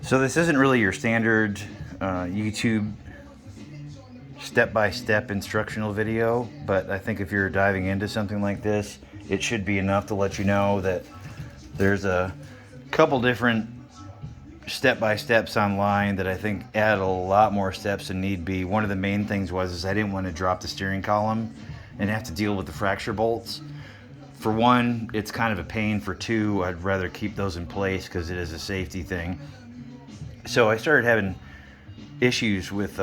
So this isn't really your standard YouTube step-by-step instructional video, but I think if you're diving into something like this, it should be enough to let you know that there's a couple different step-by-steps online that I think add a lot more steps than need be. One of the main things was I didn't want to drop the steering column and have to deal with the fracture bolts. For one, it's kind of a pain. For two, I'd rather keep those in place because it is a safety thing. So I started having issues with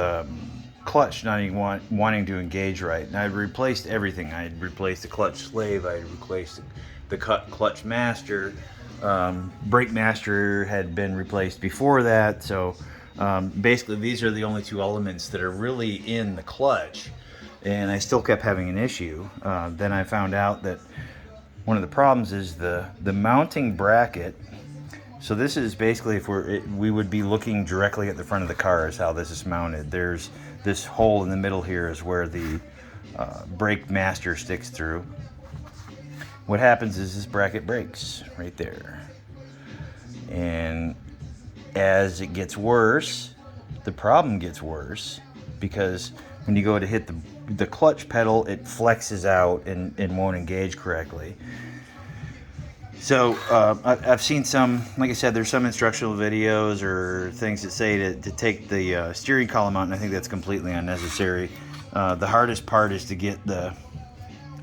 clutch not even wanting to engage right. And I'd replaced everything. I had replaced the clutch slave. I had replaced the clutch master. Brake master had been replaced before that. So basically these are the only two elements that are really in the clutch. And I still kept having an issue. Then I found out that one of the problems is the mounting bracket. So this is basically if we would be looking directly at the front of the car is how this is mounted. There's this hole in the middle here is where the brake master sticks through. What happens is this bracket breaks right there. And as it gets worse, the problem gets worse because when you go to hit the clutch pedal, it flexes out and won't engage correctly. So I've seen some, like I said, there's some instructional videos or things that say to take the steering column out, and I think that's completely unnecessary. The hardest part is to get the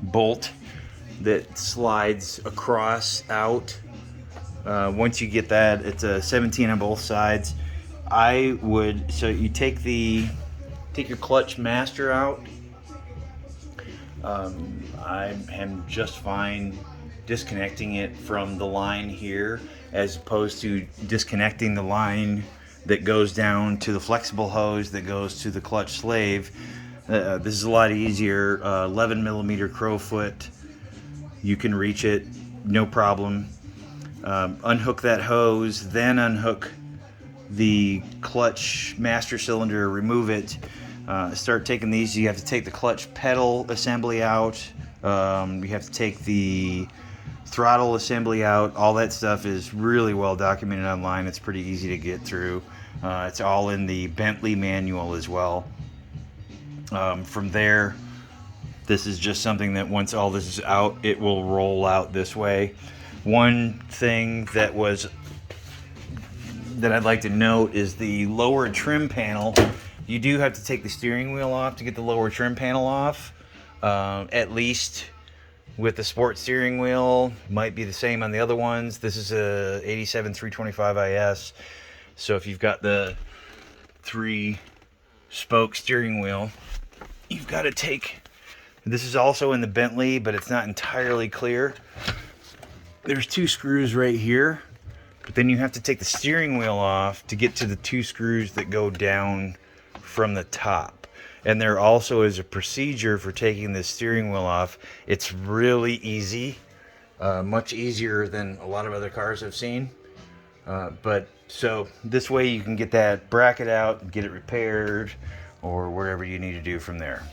bolt that slides across out. Once you get that, it's a 17 on both sides. So you take your clutch master out. I am just fine disconnecting it from the line here as opposed to disconnecting the line that goes down to the flexible hose that goes to the clutch slave. This is a lot easier. 11 millimeter crowfoot, you can reach it no problem. Unhook that hose, then unhook the clutch master cylinder, remove it. Start taking these. You have to take the clutch pedal assembly out. You have to take the throttle assembly out. All that stuff is really well documented online. It's pretty easy to get through. It's all in the Bentley manual as well. From there, this is just something that once all this is out, it will roll out this way. One thing that I'd like to note is the lower trim panel. You do have to take the steering wheel off to get the lower trim panel off. At least with the sport steering wheel, might be the same on the other ones. This is a 87 325 IS. So if you've got the 3-spoke steering wheel, you've got to take, this is also in the Bentley, but it's not entirely clear. There's 2 screws right here, but then you have to take the steering wheel off to get to the 2 screws that go down from the top. And there also is a procedure for taking the steering wheel off. It's really easy, much easier than a lot of other cars I've seen. But so this way you can get that bracket out and get it repaired or wherever you need to do from there.